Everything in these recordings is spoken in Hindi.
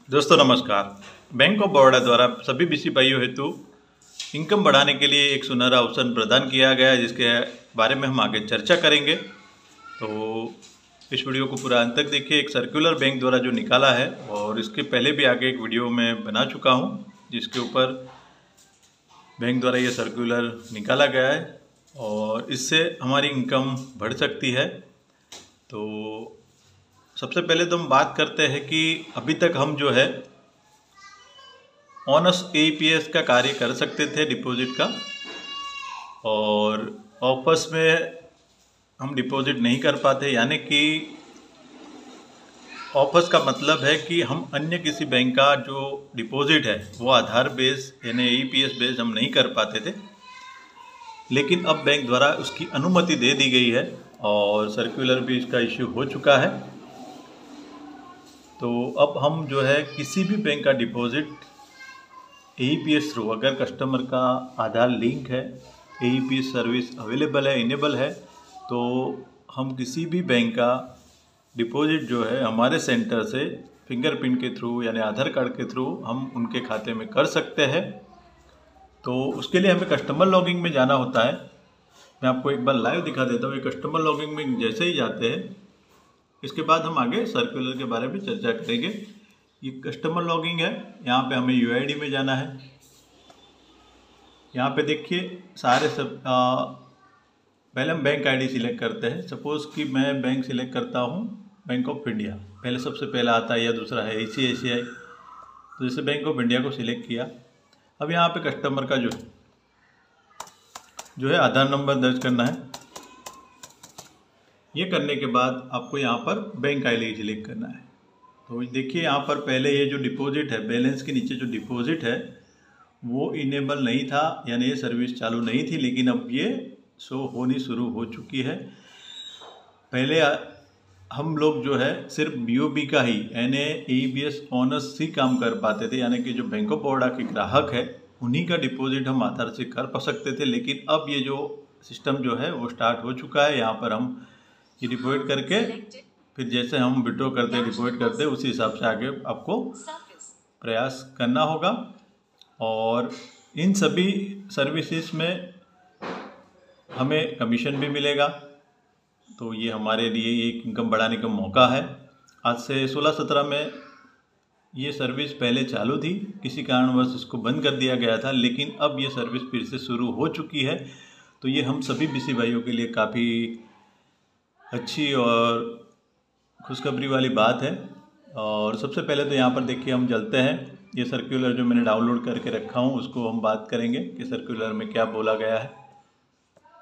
दोस्तों नमस्कार। बैंक ऑफ बड़ौदा द्वारा सभी बीसी भाइयों हेतु इनकम बढ़ाने के लिए एक सुनहरा अवसर प्रदान किया गया है, जिसके बारे में हम आगे चर्चा करेंगे। तो इस वीडियो को पूरा अंत तक देखिए। एक सर्कुलर बैंक द्वारा जो निकाला है, और इसके पहले भी आगे एक वीडियो में बना चुका हूँ जिसके ऊपर बैंक द्वारा ये सर्कुलर निकाला गया है और इससे हमारी इनकम बढ़ सकती है। तो सबसे पहले तो हम बात करते हैं कि अभी तक हम जो है ऑनेस्ट एईपीएस का कार्य कर सकते थे डिपॉजिट का, और ऑफर्स में हम डिपॉजिट नहीं कर पाते। यानी कि ऑफर्स का मतलब है कि हम अन्य किसी बैंक का जो डिपॉजिट है वो आधार बेस यानी एईपीएस बेस हम नहीं कर पाते थे। लेकिन अब बैंक द्वारा उसकी अनुमति दे दी गई है और सर्कुलर भी इसका इश्यू हो चुका है। तो अब हम जो है किसी भी बैंक का डिपॉजिट एईपीएस थ्रू, अगर कस्टमर का आधार लिंक है, एईपीएस सर्विस अवेलेबल है, इनेबल है, तो हम किसी भी बैंक का डिपॉजिट जो है हमारे सेंटर से फिंगरप्रिंट के थ्रू यानी आधार कार्ड के थ्रू हम उनके खाते में कर सकते हैं। तो उसके लिए हमें कस्टमर लॉगिंग में जाना होता है। मैं आपको एक बार लाइव दिखा देता हूँ। ये कस्टमर लॉगिंग में जैसे ही जाते हैं, इसके बाद हम आगे सर्कुलर के बारे में चर्चा करेंगे। ये कस्टमर लॉगिंग है। यहाँ पे हमें यूआईडी में जाना है। यहाँ पे देखिए सारे सब पहले हम बैंक आईडी सिलेक्ट करते हैं। सपोज़ कि मैं बैंक सिलेक्ट करता हूँ बैंक ऑफ इंडिया, पहले सबसे पहला आता है, या दूसरा है आईसीआईसीआई। तो जैसे बैंक ऑफ इंडिया को सिलेक्ट किया। अब यहाँ पे कस्टमर का जो है आधार नंबर दर्ज करना है। ये करने के बाद आपको यहाँ पर बैंक आईडी सिलेक्ट करना है। तो देखिए यहाँ पर पहले ये जो डिपॉजिट है, बैलेंस के नीचे जो डिपॉजिट है वो इनेबल नहीं था, यानी ये सर्विस चालू नहीं थी, लेकिन अब ये शो होनी शुरू हो चुकी है। पहले हम लोग जो है सिर्फ बीओबी का ही यानी एईपीएस ऑनर्स ही काम कर पाते थे, यानी कि जो बैंक ऑफ बड़ौदा के ग्राहक है उन्हीं का डिपॉजिट हम आधार से कर पा सकते थे। लेकिन अब ये जो सिस्टम जो है वो स्टार्ट हो चुका है। यहाँ पर हम ये डिपॉजिट करके फिर जैसे हम विड्रॉ करते हैं, डिपॉजिट करते हैं, उसी हिसाब से आगे आपको प्रयास करना होगा। और इन सभी सर्विसेज में हमें कमीशन भी मिलेगा। तो ये हमारे लिए एक इनकम बढ़ाने का मौका है। आज से 16-17 में ये सर्विस पहले चालू थी, किसी कारणवश इसको बंद कर दिया गया था, लेकिन अब ये सर्विस फिर से शुरू हो चुकी है। तो ये हम सभी बीसी भाइयों के लिए काफ़ी अच्छी और खुशखबरी वाली बात है। और सबसे पहले तो यहाँ पर देखिए हम चलते हैं। ये सर्कुलर जो मैंने डाउनलोड करके रखा हूँ उसको हम बात करेंगे कि सर्कुलर में क्या बोला गया है।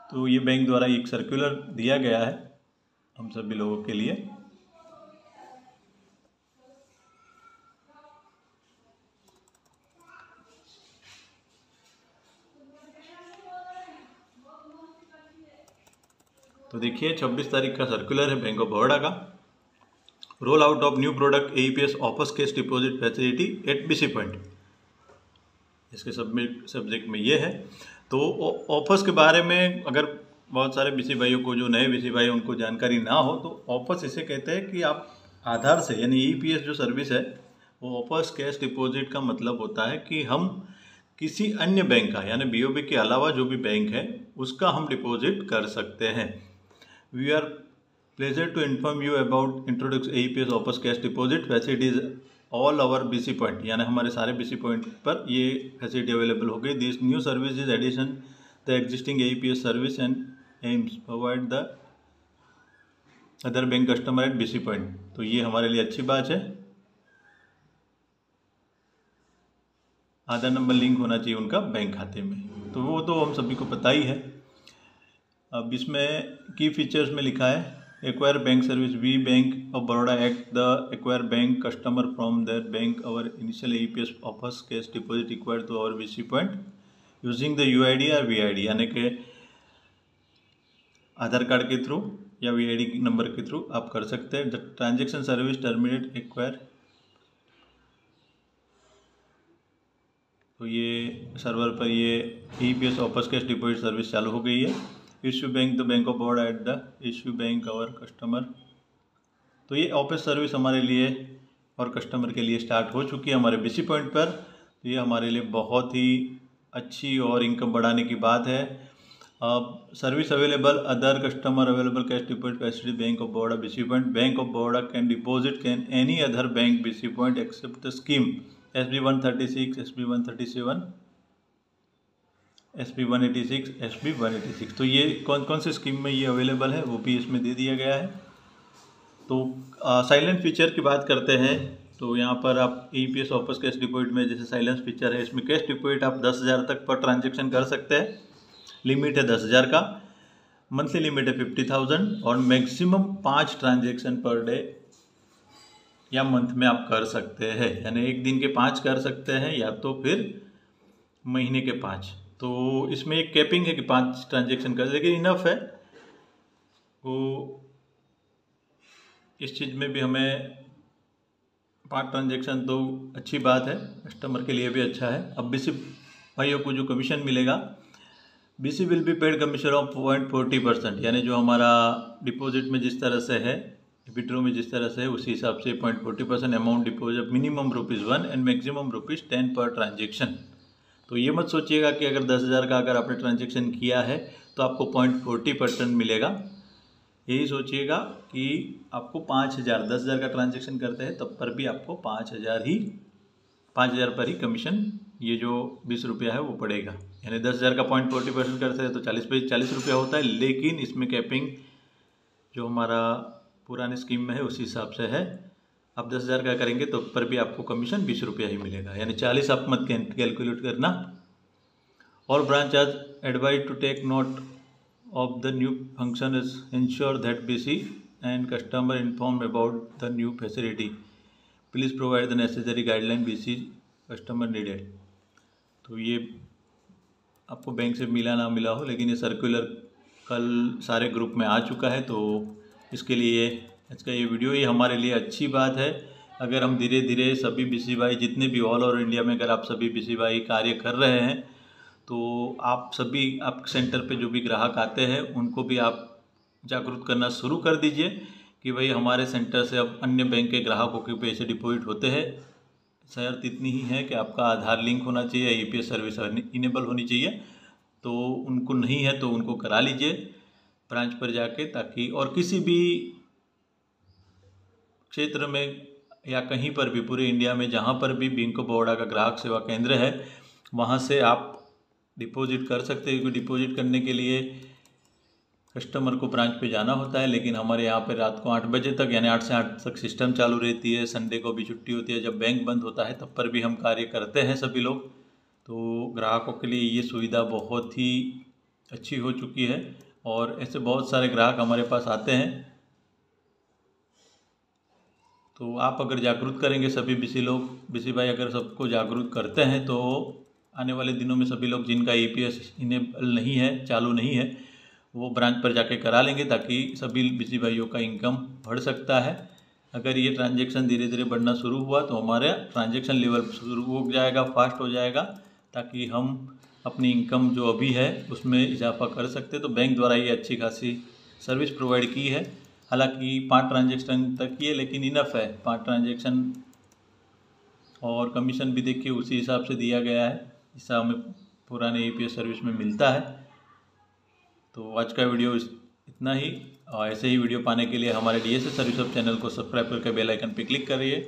तो ये बैंक द्वारा एक सर्कुलर दिया गया है हम सभी लोगों के लिए। तो देखिए 26 तारीख का सर्कुलर है बैंक ऑफ बड़ौदा का। Roll out of new product AEPS offers cash deposit facility eight BC point, इसके सब्जेक्ट में ये है। तो ऑफर्स के बारे में अगर बहुत सारे बीसी भाइयों को, जो नए बीसी भाई उनको जानकारी ना हो, तो ऑफर्स इसे कहते हैं कि आप आधार से यानी ईपीएस जो सर्विस है वो ऑफर्स कैश डिपॉजिट का मतलब होता है कि हम किसी अन्य बैंक का यानी बीओबी के अलावा जो भी बैंक है उसका हम डिपॉजिट कर सकते हैं। We are pleasure to inform you about introduces AEPS offers cash deposit facilities all our BC point, यानी हमारे सारे बीसी पॉइंट पर ये फैसिलिटी अवेलेबल हो गई। This new service is addition the existing AEPS service and AIIMS provide the other bank customer at BC point. तो ये हमारे लिए अच्छी बात है। आधार नंबर लिंक होना चाहिए उनका बैंक खाते में, तो वो तो हम सभी को पता ही है। अब इसमें की फीचर्स में लिखा है acquire bank service, we bank of Baroda act the acquire bank customer from that bank our initial AEPS offers cash deposit required to our BC point using the UID और वीआईडी, यानी कि आधार कार्ड के थ्रू या वीआईडी नंबर के थ्रू आप कर सकते हैं। The transaction service terminate acquire, तो ये सर्वर पर ये AEPS offers cash deposit service चालू हो गई है। Issue bank the bank of Baroda at the issue bank our customer, तो ये ऑफिस सर्विस हमारे लिए और कस्टमर के लिए स्टार्ट हो चुकी है हमारे बीसी पॉइंट पर। तो ये हमारे लिए बहुत ही अच्छी और इनकम बढ़ाने की बात है। Service available, other customer available cash deposit facility bank of Baroda BC point. Bank of Baroda can deposit can any other bank BC point accept the scheme SB 136, SB 137, SB 186, SB 186। तो ये कौन कौन से स्कीम में ये अवेलेबल है वो भी इसमें दे दिया गया है। तो साइलेंट फीचर की बात करते हैं तो यहाँ पर आप EPS ऑफर्स कैश डिपॉजिट में जैसे साइलेंस फीचर है, इसमें कैश डिपॉजिट आप 10,000 तक पर ट्रांजेक्शन कर सकते हैं। लिमिट है 10,000 का, मंथली लिमिट है 50,000 और मैक्सिमम 5 ट्रांजेक्शन पर डे या मंथ में आप कर सकते हैं। यानी एक दिन के 5 कर सकते हैं या तो फिर महीने के 5। तो इसमें एक कैपिंग है कि 5 ट्रांजेक्शन कर, लेकिन इनफ है। वो इस चीज़ में भी हमें 5 ट्रांजेक्शन तो अच्छी बात है, कस्टमर के लिए भी अच्छा है। अब बीसी भाइयों को जो कमीशन मिलेगा, BC will be paid commission of 0.40%, यानी जो हमारा डिपॉजिट में जिस तरह से है, विड्रॉ में जिस तरह से है उसी हिसाब से 0.40% amount deposit minimum ₹1 and maximum ₹10 per transaction. तो ये मत सोचिएगा कि अगर 10,000 का अगर आपने ट्रांजेक्शन किया है तो आपको 0.40% मिलेगा। यही सोचिएगा कि आपको 5,000, 10,000 का ट्रांजेक्शन करते हैं तब पर भी आपको 5,000 पर ही कमीशन ये जो 20 रुपया है वो पड़ेगा। यानी 10,000 का 0.40% करते हैं तो 40 रुपया होता है, लेकिन इसमें कैपिंग जो हमारा पुराने स्कीम में है उसी हिसाब से है। आप 10,000 का करेंगे तो पर भी आपको कमीशन 20 रुपया ही मिलेगा, यानी 40 आप मत कैलकुलेट करना। और ब्रांच आज advise to take note of the new function is ensure that BC and customer inform about the new facility, please provide the necessary guideline BC customer needed. तो ये आपको बैंक से मिला ना मिला हो, लेकिन ये सर्कुलर कल सारे ग्रुप में आ चुका है। तो इसके लिए आज का ये वीडियो ये हमारे लिए अच्छी बात है। अगर हम धीरे धीरे सभी BC भाई जितने भी ऑल ओवर इंडिया में अगर आप सभी BC भाई कार्य कर रहे हैं तो आप सभी आप सेंटर पे जो भी ग्राहक आते हैं उनको भी आप जागरूक करना शुरू कर दीजिए कि भाई हमारे सेंटर से अब अन्य बैंक के ग्राहकों के पैसे डिपॉजिट होते हैं। शर्त इतनी ही है कि आपका आधार लिंक होना चाहिए, EPS सर्विस इनेबल होनी चाहिए। तो उनको नहीं है तो उनको करा लीजिए ब्रांच पर जाके, ताकि और किसी भी क्षेत्र में या कहीं पर भी पूरे इंडिया में जहाँ पर भी बैंक ऑफ बड़ौदा का ग्राहक सेवा केंद्र है वहाँ से आप डिपॉजिट कर सकते हैं। क्योंकि डिपॉजिट करने के लिए कस्टमर को ब्रांच पे जाना होता है, लेकिन हमारे यहाँ पे रात को 8 बजे तक यानी 8 से 8 तक सिस्टम चालू रहती है। संडे को भी छुट्टी होती है, जब बैंक बंद होता है तब पर भी हम कार्य करते हैं सभी लोग। तो ग्राहकों के लिए ये सुविधा बहुत ही अच्छी हो चुकी है और ऐसे बहुत सारे ग्राहक हमारे पास आते हैं। तो आप अगर जागरूक करेंगे सभी BC भाई अगर सबको जागरूक करते हैं तो आने वाले दिनों में सभी लोग जिनका EPS इनेबल नहीं है, चालू नहीं है, वो ब्रांच पर जाके करा लेंगे ताकि सभी BC भाइयों का इनकम बढ़ सकता है। अगर ये ट्रांजेक्शन धीरे धीरे बढ़ना शुरू हुआ तो हमारे ट्रांजेक्शन लेवल शुरू हो जाएगा, फास्ट हो जाएगा, ताकि हम अपनी इनकम जो अभी है उसमें इजाफा कर सकते। तो बैंक द्वारा ये अच्छी खासी सर्विस प्रोवाइड की है। हालांकि 5 ट्रांजेक्शन तक की है, लेकिन इनफ है 5 ट्रांजेक्शन। और कमीशन भी देखिए उसी हिसाब से दिया गया है जैसा हमें पुराने EPS सर्विस में मिलता है। तो आज का वीडियो इतना ही, और ऐसे ही वीडियो पाने के लिए हमारे DSS सर्विस हब चैनल को सब्सक्राइब करके बेल आइकन पर क्लिक करिए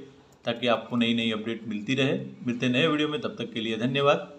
ताकि आपको नई नई अपडेट मिलती रहे। मिलते नए वीडियो में, तब तक के लिए धन्यवाद।